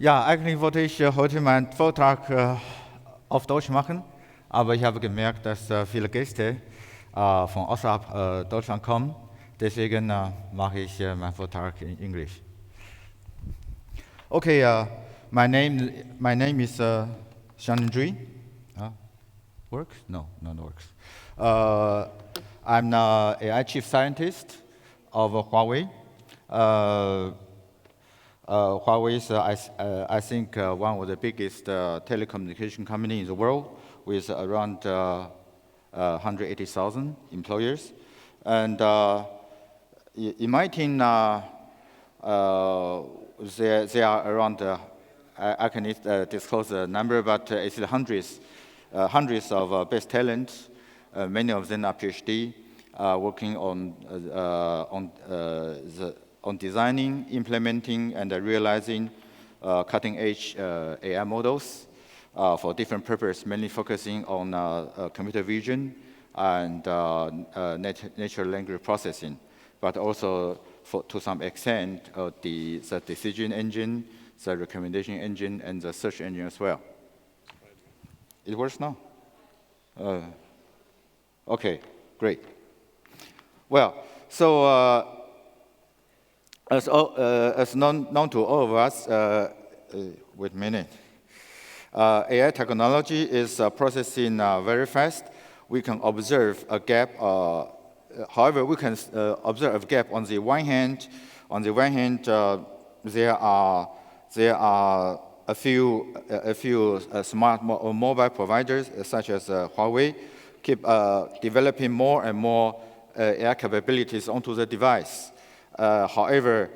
Ja, eigentlich wollte ich heute meinen Vortrag auf Deutsch machen, aber ich habe gemerkt, dass viele Gäste von außerhalb Deutschland kommen. Deswegen mache ich meinen Vortrag in Englisch. Okay, my name is Shang-Ling. Works? No, not works. I'm the AI chief scientist of Huawei. Huawei is, I think, one of the biggest telecommunication company in the world with around 180,000 employers. And in my team, there are around, I can disclose the number, but it's hundreds of best talents. Many of them are PhD, working on designing, implementing, and realizing cutting-edge AI models for different purposes, mainly focusing on computer vision and natural language processing, but also to some extent the decision engine, the recommendation engine, and the search engine as well. It works now? Okay, great. Well, so as known to all of us, wait a minute, AI technology is processing very fast. We can observe a gap. However, we can observe a gap on the one hand. On the one hand, there are a few smart mobile providers, such as Huawei, keep developing more and more AI capabilities onto the device. However,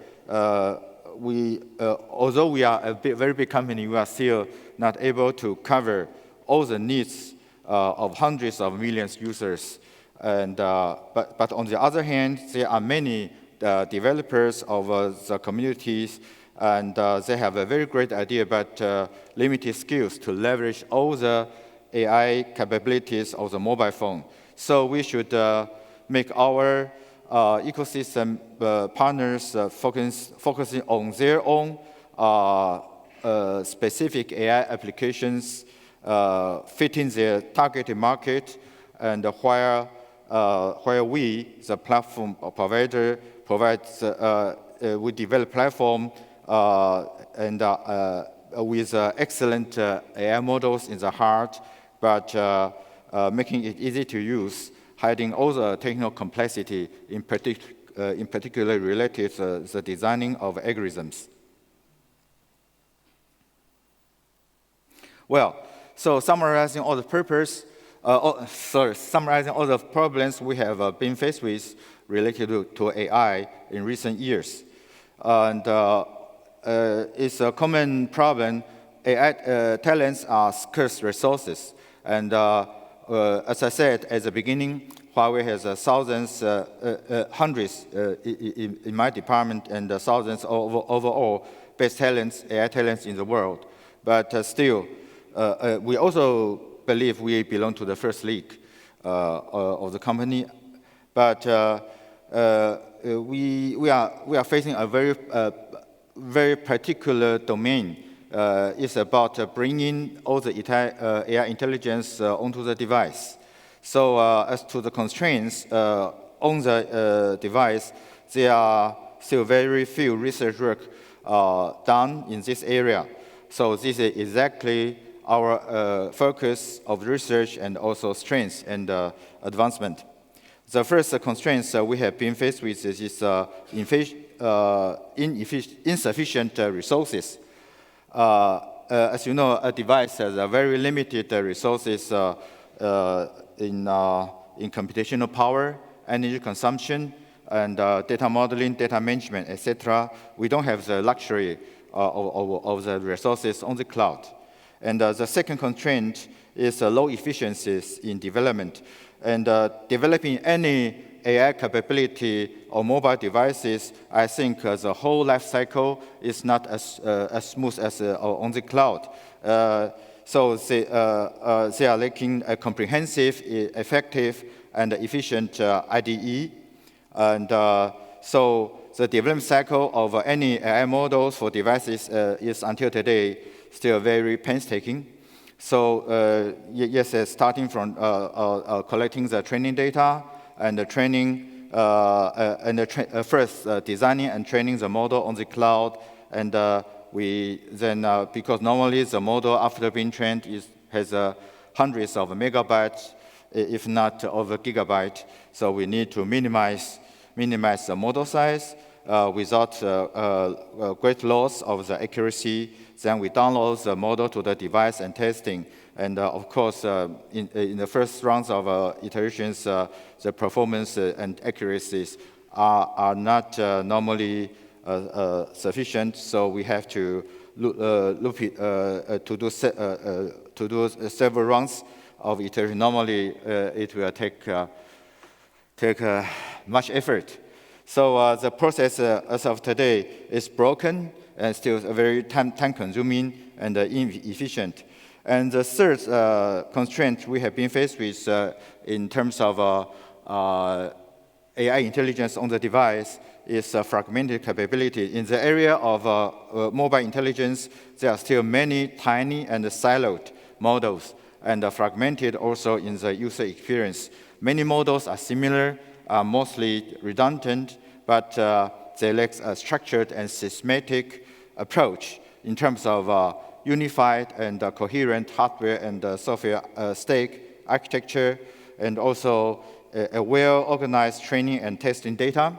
although we are a very big company, we are still not able to cover all the needs of hundreds of millions users. And but on the other hand, there are many developers of the communities, and they have a very great idea, but limited skills to leverage all the AI capabilities of the mobile phone. So we should make our ecosystem partners focusing on their own specific AI applications fitting their targeted market, and where we, the platform provider, we develop platform and with excellent AI models in the heart, but making it easy to use, hiding all the technical complexity, in particular related to the designing of algorithms. Well, so summarizing all the problems we have been faced with related to AI in recent years. And it's a common problem. AI talents are scarce resources. And as I said at the beginning, Huawei has thousands, hundreds in my department, and thousands overall best talents, AI talents in the world. But still, we also believe we belong to the first league of the company. But we are facing a very particular domain. It's about bringing all the AI intelligence onto the device. So as to the constraints on the device, there are still very few research work done in this area. So this is exactly our focus of research and also strength and advancement. The first constraints we have been faced with is insufficient resources. As you know, a device has a very limited resources in computational power, energy consumption, and data modeling, data management, etc. We don't have the luxury of the resources on the cloud. And the second constraint is low efficiencies in development. And developing any AI capability on mobile devices, I think the whole life cycle is not as smooth as on the cloud. So they are lacking a comprehensive, effective, and efficient IDE. And so the development cycle of any AI models for devices is until today still very painstaking. So yes, starting from collecting the training data and the training, first designing and training the model on the cloud, and we then, because normally the model after being trained has hundreds of megabytes, if not over gigabyte. So we need to minimize the model size without great loss of the accuracy. Then we download the model to the device and testing. And of course, in the first rounds of iterations, the performance and accuracies are not normally sufficient. So we have to do several rounds of iteration. Normally, it will take much effort. So the process as of today is broken and still very time-consuming and inefficient. And the third constraint we have been faced with in terms of AI intelligence on the device is fragmented capability. In the area of mobile intelligence, there are still many tiny and siloed models, and fragmented also in the user experience. Many models are similar, are mostly redundant, but they lack a structured and systematic approach in terms of unified and coherent hardware and software stack architecture, and also a well-organized training and testing data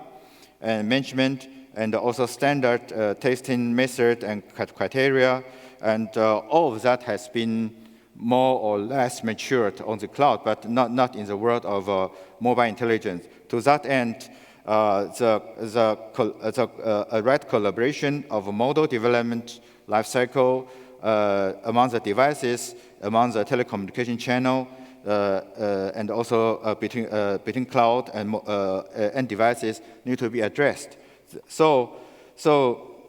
and management, and also standard testing method and criteria. And all of that has been more or less matured on the cloud, but not in the world of mobile intelligence. To that end, the right collaboration of model development lifecycle among the devices, among the telecommunication channel, and also between cloud and devices need to be addressed. So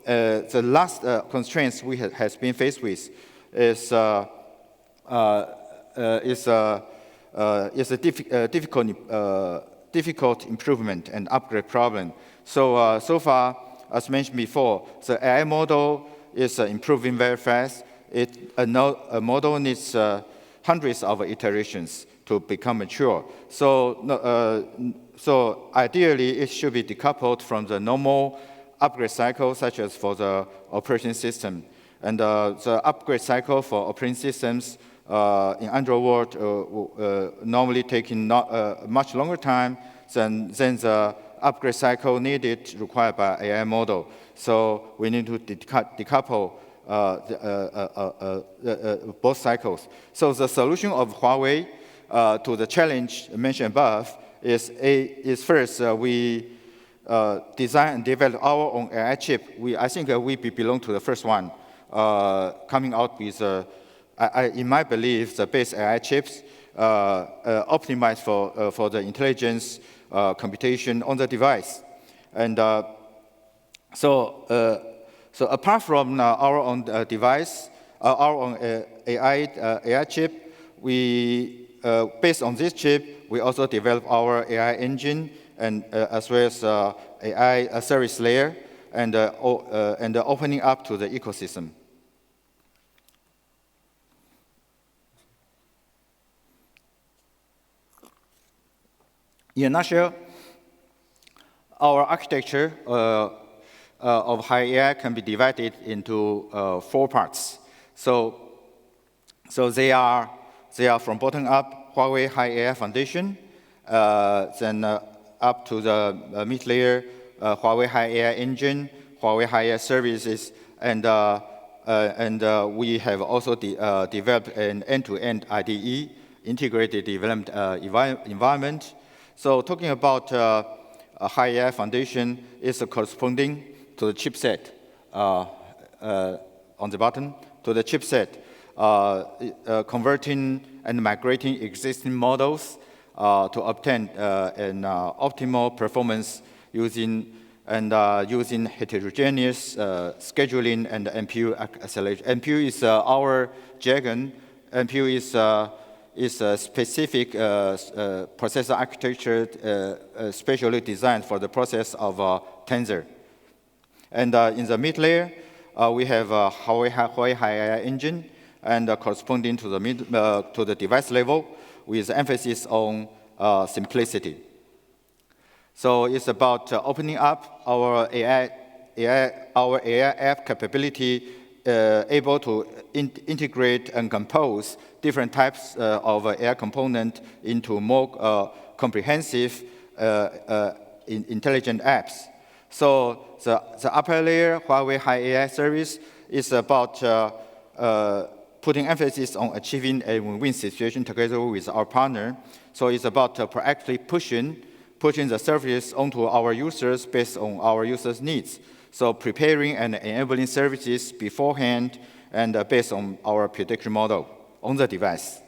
the last constraints we has been faced with is a difficult improvement and upgrade problem. So far, as mentioned before, the AI model is improving very fast. A model needs hundreds of iterations to become mature. So ideally, it should be decoupled from the normal upgrade cycle, such as for the operating system. And the upgrade cycle for operating systems in Android world normally taking much longer time than the upgrade cycle required by AI model. So we need to decouple both cycles. So the solution of Huawei to the challenge mentioned above is first we design and develop our own AI chip. I think we belong to the first one coming out with, in my belief, the best AI chips optimized for the intelligence computation on the device. And so apart from our own device, our own AI chip, based on this chip, we also develop our AI engine and as well as AI service layer and opening up to the ecosystem. In a nutshell, our architecture of Hiai can be divided into 4 parts. So they are from bottom up, Huawei Hiai Foundation, then up to the mid layer, Huawei Hiai Engine, Huawei Hiai Services, and we have also developed an end-to-end IDE, integrated development environment. So talking about Hiai Foundation is corresponding to the chipset on the bottom, to the chipset, converting and migrating existing models to obtain an optimal performance using heterogeneous scheduling and NPU acceleration. NPU is our jargon. NPU is a specific processor architecture specially designed for the process of tensor. And in the mid layer, we have Huawei Hiai engine, and corresponding to the device level, with emphasis on simplicity. So it's about opening up our AI app capability, able to integrate and compose different types of AI component into more comprehensive intelligent apps. So the upper layer, Huawei High AI service, is about putting emphasis on achieving a win-win situation together with our partner. So it's about proactively pushing the service onto our users based on our users' needs. So preparing and enabling services beforehand and based on our prediction model on the device.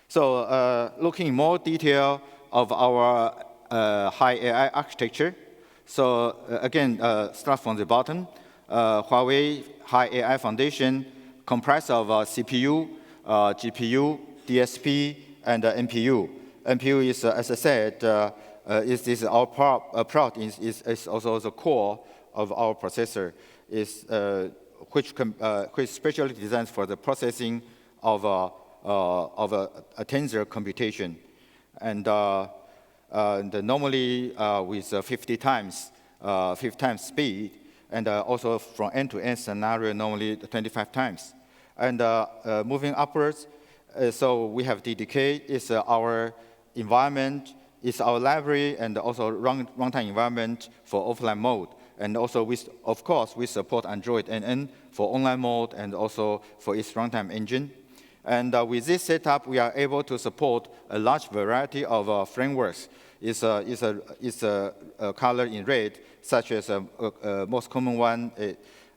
So looking in more detail of our high AI architecture. So again, start from the bottom. Huawei High AI Foundation comprised of CPU, GPU, DSP, and NPU. NPU is, as I said, is our product is also the core of our processor, which specially designed for the processing of a tensor computation, and normally with 50 times speed, and also from end-to-end scenario normally 25 times. And moving upwards, so we have DDK, is our environment, is our library, and also runtime environment for offline mode. And also, of course, we support Android NN for online mode and also for its runtime engine. And with this setup, we are able to support a large variety of frameworks. It's colored in red, such as most common one,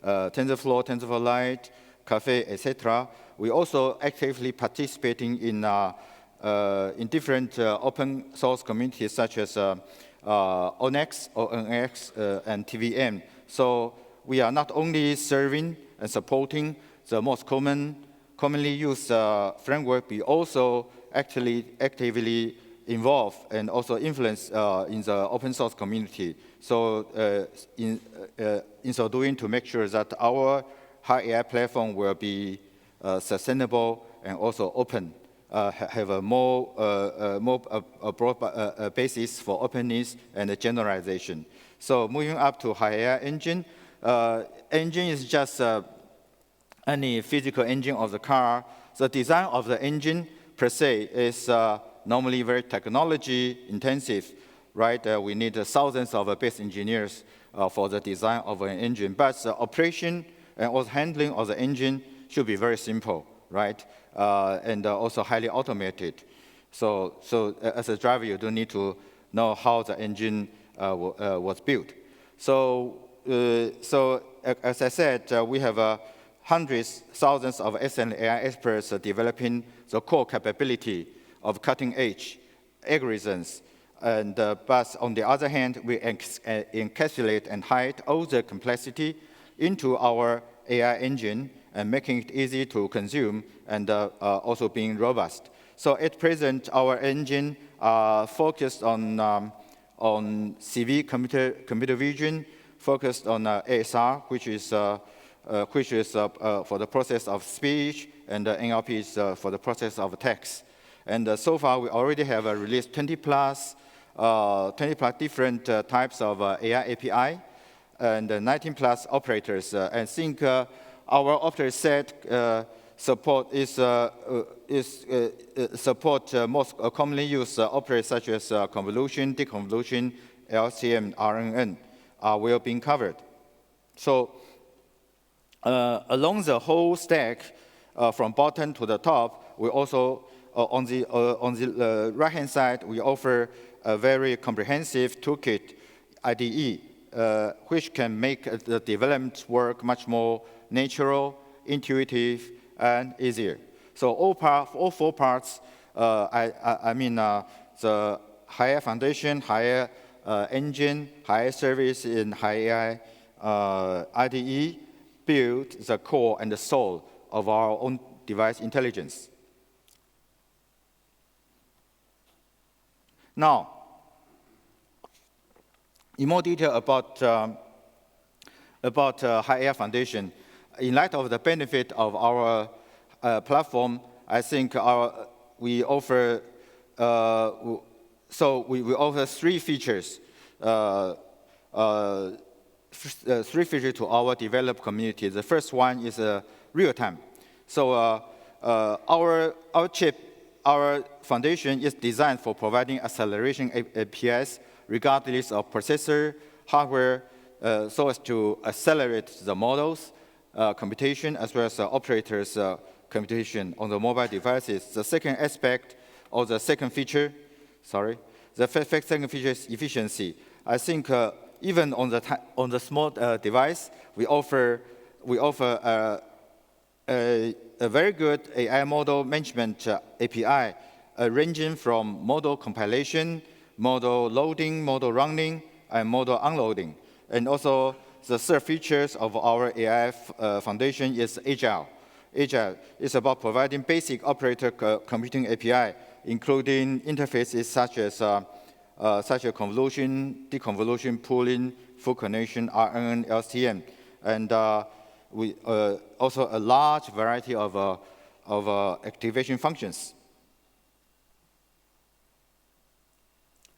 TensorFlow, TensorFlow Lite, Caffe, etc. We also actively participating in different open source communities such as ONX, and TVM. So we are not only serving and supporting the most commonly used framework, we also actively involve and also influence in the open source community. So in so doing, to make sure that our high AI platform will be sustainable and also open, have a more broad basis for openness and generalization. So moving up to high AI engine. Engine is just any physical engine of the car. The design of the engine per se is normally very technology intensive, right? We need thousands of base engineers for the design of an engine, but the operation and also handling of the engine should be very simple, right? And also highly automated. So as a driver, you don't need to know how the engine was built. So as I said, we have hundreds, thousands of SL AI experts developing the core capability of cutting-edge algorithms. And but on the other hand, we encapsulate and hide all the complexity into our AI engine and making it easy to consume and also being robust. So at present, our engine focused on CV, computer vision, focused on ASR, which is for the process of speech, and NLP is for the process of text. And so far, we already have released 20 plus different types of AI API, and 19 plus operators. I think our operator set support support most commonly used operators such as convolution, deconvolution, LCM, RNN will be covered. So along the whole stack, from bottom to the top, we also on the right-hand side, we offer a very comprehensive toolkit IDE, which can make the development work much more natural, intuitive, and easier. So all four parts, I mean the higher foundation, higher engine, higher service, and higher IDE build the core and the soul of our own device intelligence. Now, In more detail about Hiai Foundation, in light of the benefit of our platform, I think we offer we offer three features. Three features to our developed community. The first one is real time. So our foundation is designed for providing acceleration APIs regardless of processor, hardware, so as to accelerate the models, computation, as well as the operators' computation on the mobile devices. The second aspect, or the second feature, the second feature is efficiency. I think even on the small device, we offer a very good AI model management API, ranging from model compilation, model loading, model running, and model unloading. And also, the third features of our AI foundation is agile. Agile is about providing basic operator computing API, including interfaces such as convolution, deconvolution, pooling, full connection, RNN, LSTM, and we also a large variety of activation functions.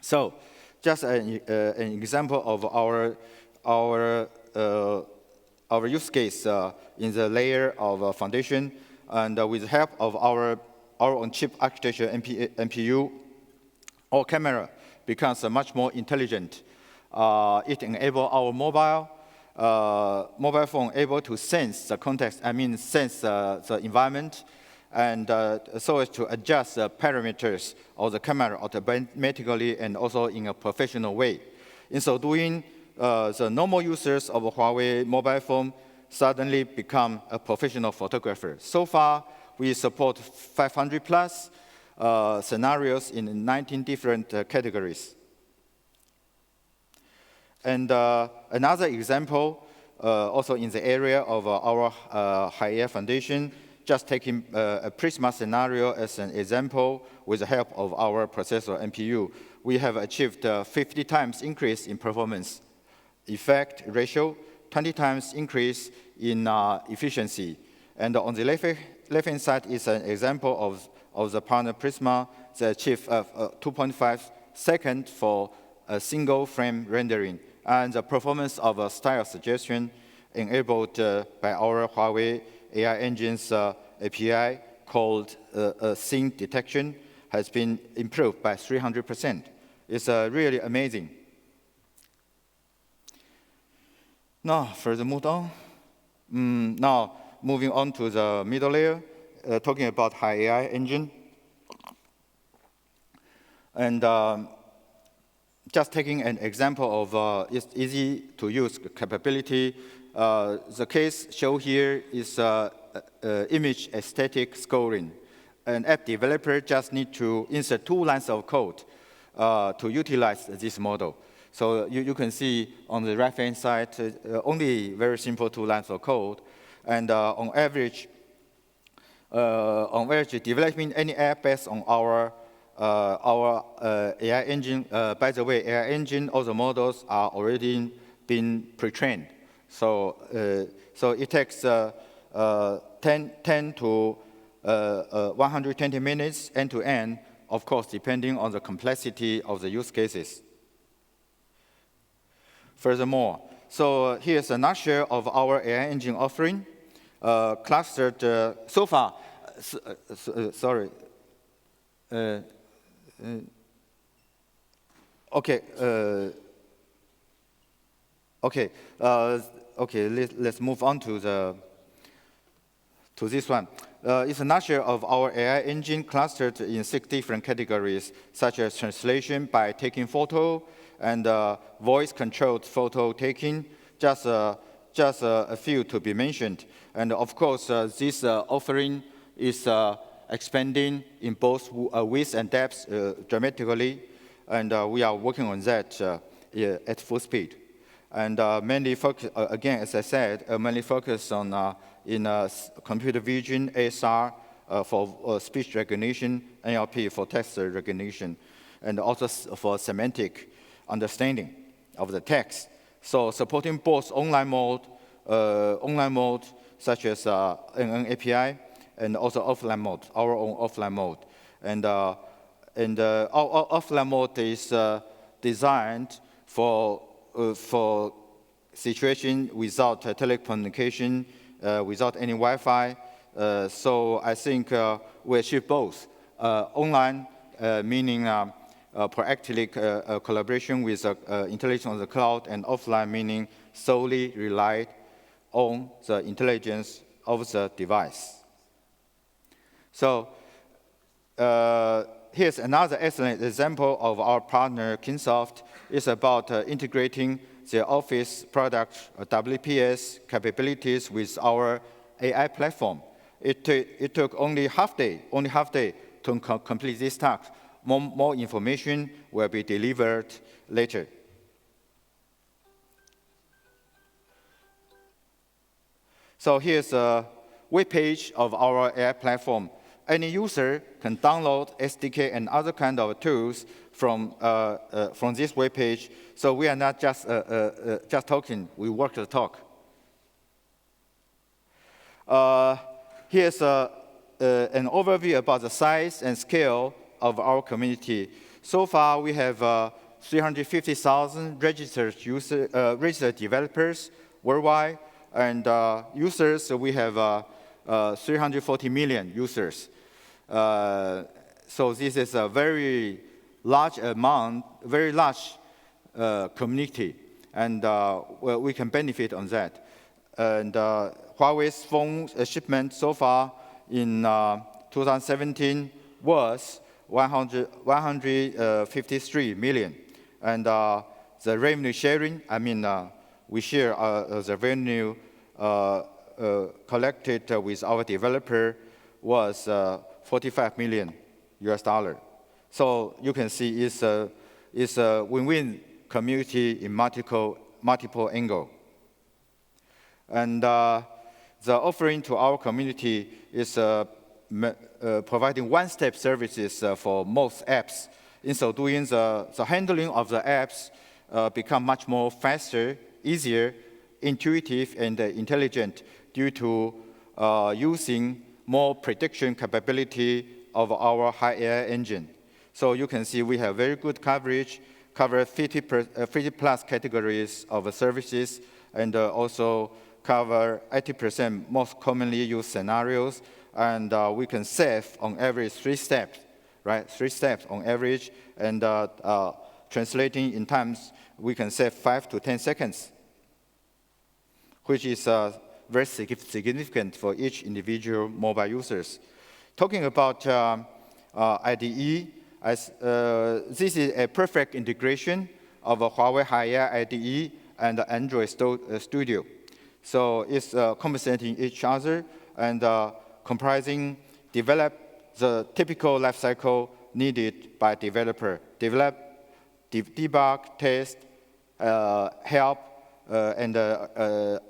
So, just an example of our use case in the layer of foundation, and with the help of our on-chip architecture NPU, our camera becomes much more intelligent. It enables our mobile phone able to sense the context, sense the environment, and so as to adjust the parameters of the camera automatically and also in a professional way. In so doing, the normal users of a Huawei mobile phone suddenly become a professional photographer. So far, we support 500 plus scenarios in 19 different categories. And another example, also in the area of our Hiai Foundation, just taking a Prisma scenario as an example with the help of our processor NPU, we have achieved 50 times increase in performance effect ratio, 20 times increase in efficiency. And on the left-hand side is an example of the partner Prisma that achieved 2.5 seconds for a single frame rendering, and the performance of a style suggestion enabled by our Huawei AI Engine's API called scene detection has been improved by 300%. It's really amazing. Now, further move on. Now, moving on to the middle layer, talking about Hiai AI Engine. And just taking an example of its easy-to-use capability, the case shown here is image aesthetic scoring. An app developer just needs to insert 2 lines of code to utilize this model. So you can see on the right-hand side, only very simple 2 lines of code. And on average, developing any app based on our AI engine, by the way, AI engine, all the models are already been pre-trained. So it takes 10 to 120 minutes end-to-end, of course, depending on the complexity of the use cases. Furthermore, so here's a nutshell of our AI engine offering, clustered so far. Sorry. Let's move on to this one. It's a nutshell of our AI engine clustered in 6 different categories, such as translation by taking photo and voice-controlled photo taking, just a few to be mentioned. And of course, this offering is expanding in both width and depth dramatically, and we are working on that at full speed. And mainly focus, again, as I said, mainly focus on in computer vision, ASR for speech recognition, NLP for text recognition, and also for semantic understanding. of the text. So supporting both online mode such as NN API, and also offline mode, our own offline mode. And our offline mode is designed for situation without telecommunication, without any Wi-Fi. So I think we achieve both. Online, meaning proactive collaboration with intelligence on the cloud, and offline, meaning solely relied on the intelligence of the device. So here's another excellent example of our partner, Kingsoft. It's about integrating the Office product WPS capabilities with our AI platform. It took only half day to complete this task. More information will be delivered later. So here's a web page of our AI platform. Any user can download SDK and other kind of tools from this web page. So we are not just talking, we work the talk. Here's an overview about the size and scale of our community. So far, we have 350,000 registered developers worldwide, and users, we have 340 million users. So this is a very large amount, very large community, and well, we can benefit on that. And Huawei's phone shipment so far in 2017 was 153 million. And the revenue sharing, I mean, we share the revenue collected with our developer was $45 million. So you can see it's a win-win community in multiple angles. And the offering to our community is providing one-step services for most apps. In so doing, the handling of the apps become much more faster, easier, intuitive, and intelligent due to using more prediction capability of our Hiai AI engine. So you can see we have very good coverage, cover 50 plus categories of services, and also cover 80% most commonly used scenarios. And we can save on average 3 steps, right? 3 steps on average, and translating in times, we can save 5 to 10 seconds, which is very significant for each individual mobile users. Talking about IDE, this is a perfect integration of a Huawei Hiai IDE and Android Studio. So it's compensating each other and comprising develop the typical life cycle needed by developer. Develop, debug, test, help, and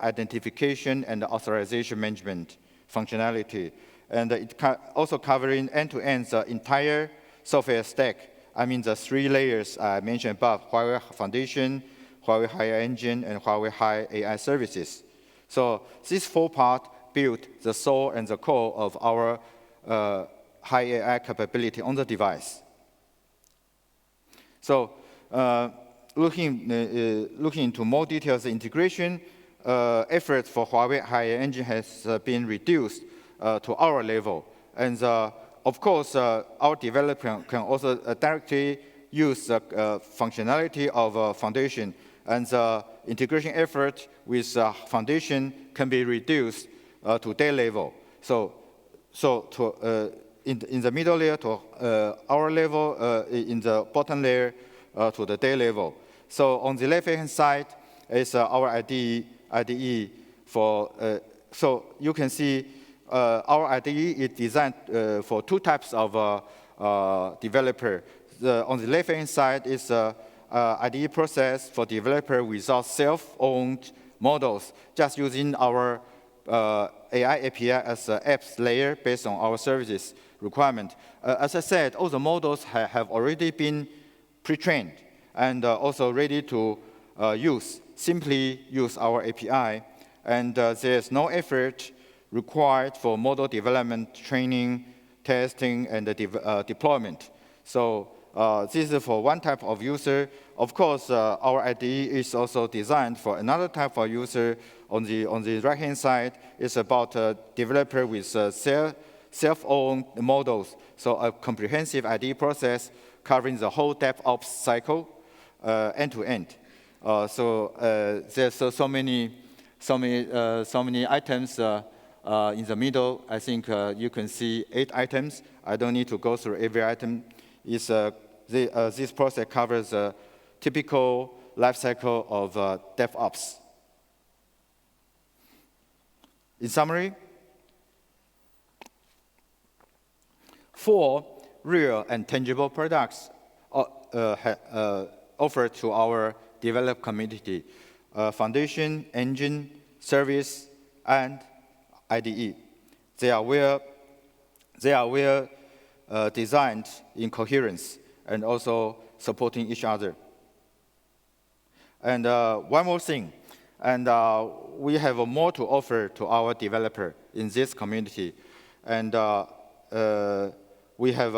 identification and authorization management functionality. And it also covering end-to-end the entire software stack. I mean the 3 layers I mentioned above: Huawei Foundation, Huawei Hiai Engine, and Huawei Hiai AI services. So these 4 parts build the soul and the core of our Hiai AI capability on the device. So looking into more details, the integration effort for Huawei Hiai Engine has been reduced to our level. And of course, our developer can also directly use the functionality of Foundation, and the integration effort with Foundation can be reduced to their level. So in the middle layer to our level, in the bottom layer to the their level. So on the left-hand side is our IDE for, so you can see our IDE is designed for 2 types of developer. On the left-hand side is IDE process for developer without self-owned models, just using our AI API as an apps layer based on our services requirement. As I said, all the models have already been pre-trained and also ready to simply use our API, and there's no effort required for model development, training, testing, and deployment. So this is for one type of user. Of course, our IDE is also designed for another type of user. On the right-hand side, it's about a developer with self-owned models. So a comprehensive IDE process covering the whole DevOps cycle, end-to-end. There's so many items in the middle. I think you can see 8 items. I don't need to go through every item. This process covers a typical life cycle of DevOps. In summary, 4 real and tangible products offered to our developed community: foundation, engine, service, and IDE. They are well designed in coherence and also supporting each other. And one more thing, and we have more to offer to our developer in this community. And we have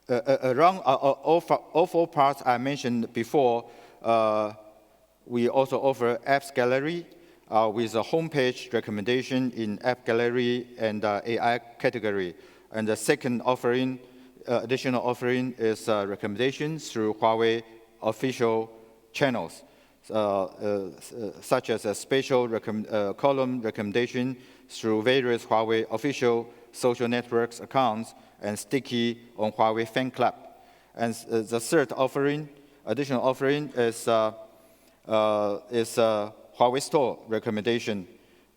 around all 4 parts I mentioned before. We also offer apps gallery with a homepage recommendation in app gallery and AI category. And the second offering, additional offering, is recommendations through Huawei official channels, such as a special column recommendation through various Huawei official social networks accounts and sticky on Huawei fan club. And the third offering, additional offering, is Huawei store recommendation.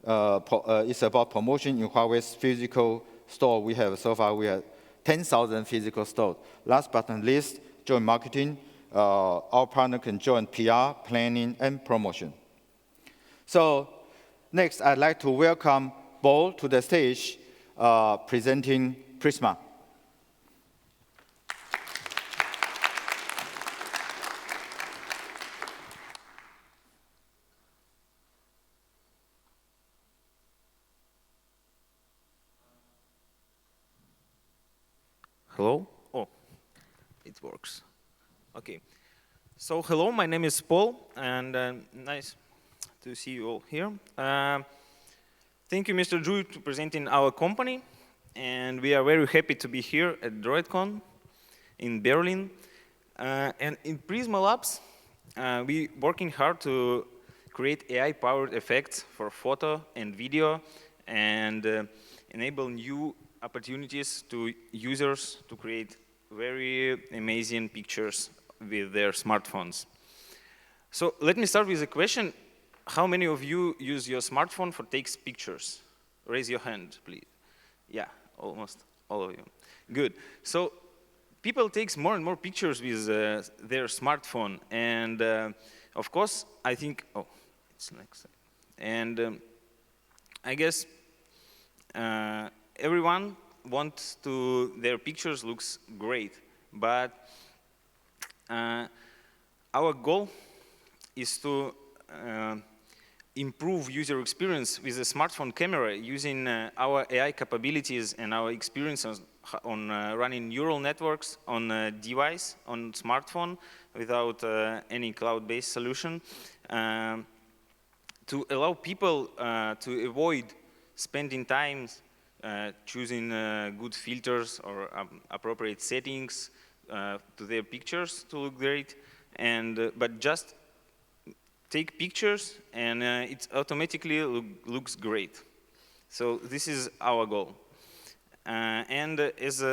It's about promotion in Huawei's physical store. So far we have 10,000 physical stores. Last but not least, joint marketing. Our partner can join PR, planning, and promotion. So next, I'd like to welcome Bo to the stage, presenting Prisma. Hello? Oh, it works. Okay. So hello, my name is Paul, and nice to see you all here. Thank you, Mr. Zhu, for presenting our company, and we are very happy to be here at DroidCon in Berlin. And in Prisma Labs, we're working hard to create AI-powered effects for photo and video, and enable new opportunities to users to create very amazing pictures with their smartphones. So let me start with a question. How many of you use your smartphone for takes pictures? Raise your hand, please. Yeah, almost all of you. Good. So people take more and more pictures with their smartphone. And of course, I think, oh, it's next. And I guess everyone wants to, their pictures looks great, but our goal is to improve user experience with a smartphone camera using our AI capabilities and our experience on running neural networks on a device, on smartphone, without any cloud-based solution, to allow people to avoid spending time choosing good filters or appropriate settings to their pictures to look great, and but just take pictures and it automatically looks great. So this is our goal. And as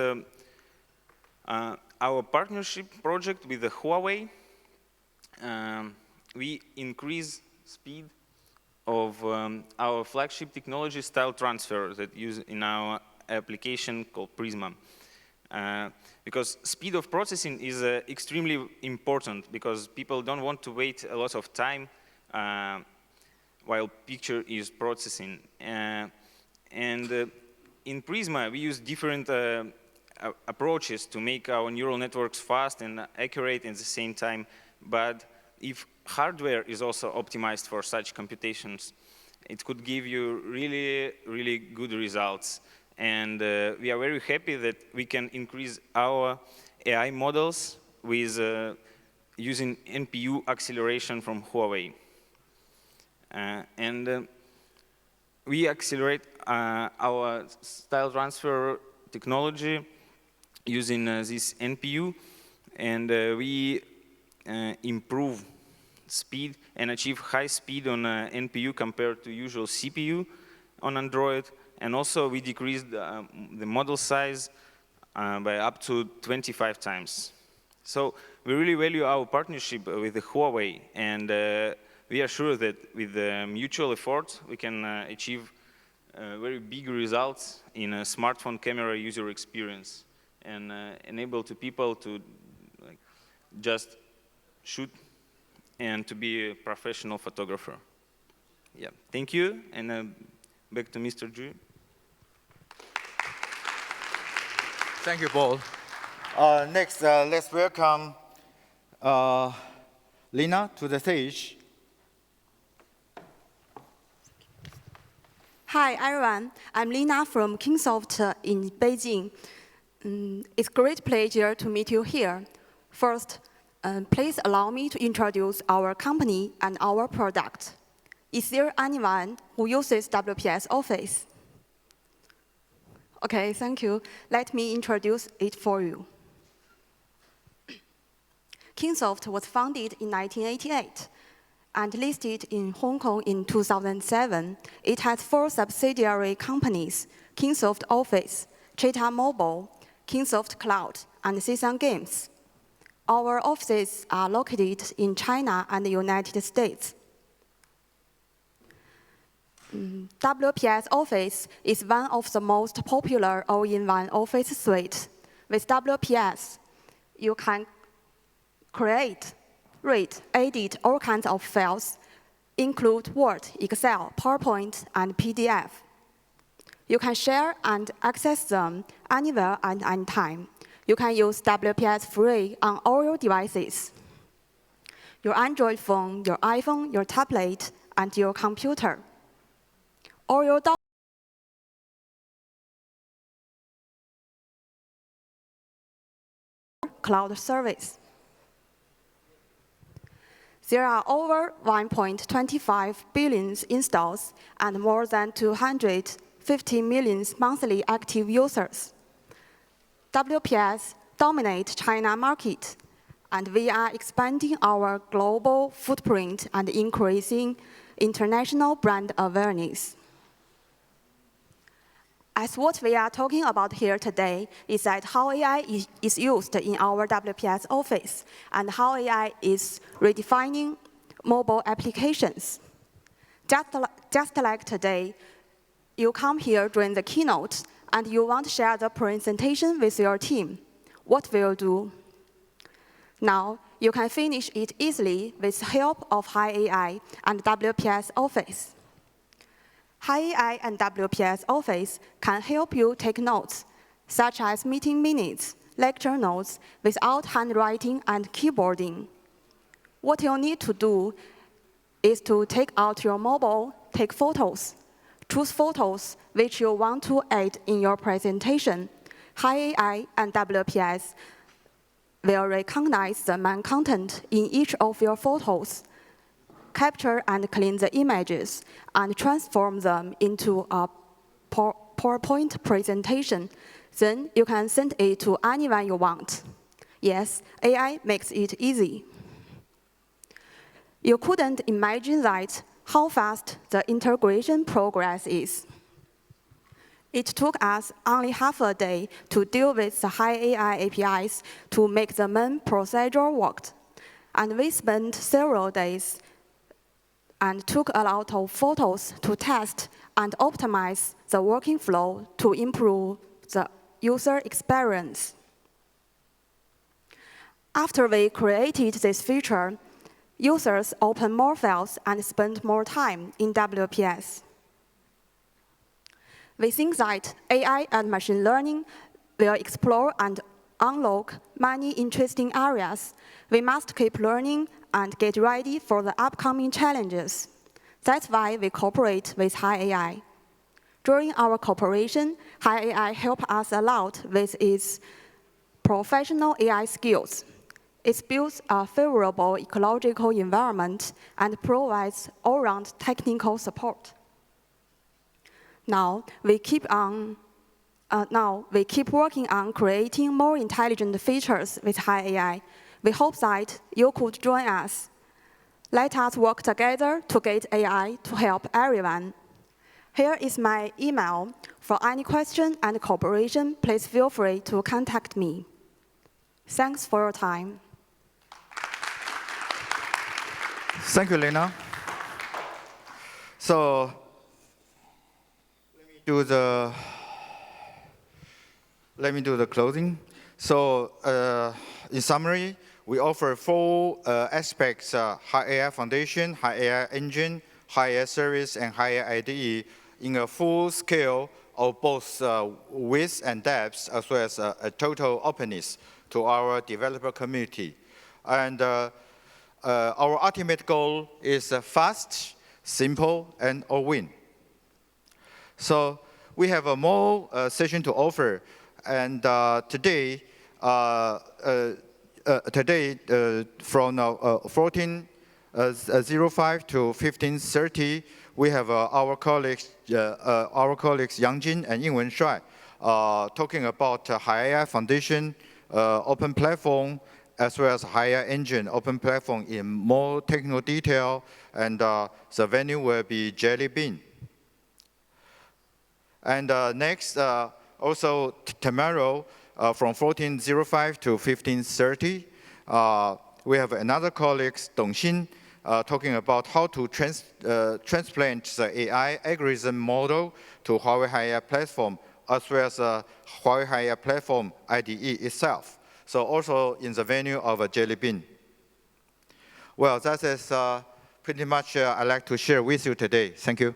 our partnership project with the Huawei, we increase speed of our flagship technology, style transfer, that use in our application called Prisma. Because speed of processing is extremely important, because people don't want to wait a lot of time while picture is processing. And in Prisma, we use different approaches to make our neural networks fast and accurate at the same time. But if hardware is also optimized for such computations, it could give you really, really good results. And we are very happy that we can increase our AI models with using NPU acceleration from Huawei. We accelerate our style transfer technology using this NPU, and we improve speed and achieve high speed on NPU compared to usual CPU on Android. And also we decreased the model size by up to 25 times. So we really value our partnership with the Huawei, and we are sure that with the mutual effort we can achieve very big results in a smartphone camera user experience and enable to people to just shoot and to be a professional photographer. Yeah, thank you, and back to Mr. Zhu. Thank you, Paul. Next, let's welcome Lina to the stage. Hi, everyone. I'm Lina from Kingsoft in Beijing. It's a great pleasure to meet you here. First, please allow me to introduce our company and our product. Is there anyone who uses WPS Office? OK, thank you. Let me introduce it for you. Kingsoft was founded in 1988 and listed in Hong Kong in 2007. It has 4 subsidiary companies: Kingsoft Office, Cheetah Mobile, Kingsoft Cloud, and Seasun Games. Our offices are located in China and the United States. WPS Office is one of the most popular all-in-one office suites. With WPS, you can create, read, edit all kinds of files, include Word, Excel, PowerPoint, and PDF. You can share and access them anywhere and anytime. You can use WPS free on all your devices: your Android phone, your iPhone, your tablet, and your computer. Or your cloud service. There are over 1.25 billion installs and more than 250 million monthly active users. WPS dominates China market, and we are expanding our global footprint and increasing international brand awareness. As what we are talking about here today is that how AI is used in our WPS Office and how AI is redefining mobile applications. Just like today, you come here during the keynote and you want to share the presentation with your team. What will you do? Now, you can finish it easily with the help of Hiai AI and WPS Office. Hiai AI and WPS Office can help you take notes, such as meeting minutes, lecture notes, without handwriting and keyboarding. What you need to do is to take out your mobile, take photos, choose photos which you want to add in your presentation. Hiai AI and WPS will recognize the main content in each of your photos, capture and clean the images, and transform them into a PowerPoint presentation. Then you can send it to anyone you want. Yes, AI makes it easy. You couldn't imagine that how fast the integration progress is. It took us only half a day to deal with the Hiai AI APIs to make the main procedure work. And we spent several days and took a lot of photos to test and optimize the working flow to improve the user experience. After we created this feature, users open more files and spend more time in WPS. We think that AI and machine learning will explore and unlock many interesting areas. We must keep learning and get ready for the upcoming challenges. That's why we cooperate with Hiai. During our cooperation, Hiai helped us a lot with its professional AI skills. It builds a favorable ecological environment and provides all-round technical support. Now we keep working on creating more intelligent features with Hiai. We hope that you could join us. Let us work together to get AI to help everyone. Here is my email. For any question and cooperation, please feel free to contact me. Thanks for your time. Thank you, Lena. So let me do the closing. So in summary, we offer 4 aspects: Hiai Foundation, Hiai Engine, Hiai Service, and Hiai IDE in a full scale of both width and depth, as well as a total openness to our developer community. And our ultimate goal is fast, simple, and all-win. So we have a more session to offer, and today from 14:05 to 15:30, we have our colleagues Yang Jin and Yingwen Shuai talking about Hiai Foundation open platform, as well as Hiai Engine open platform in more technical detail, and the venue will be Jelly Bean. And next, also tomorrow, from 14:05 to 15:30, we have another colleague, Dong Xin, talking about how to transplant the AI algorithm model to Huawei Hiai platform, as well as Huawei Hiai platform IDE itself. So also in the venue of a Jelly Bean. Well, that is pretty much I'd like to share with you today. Thank you.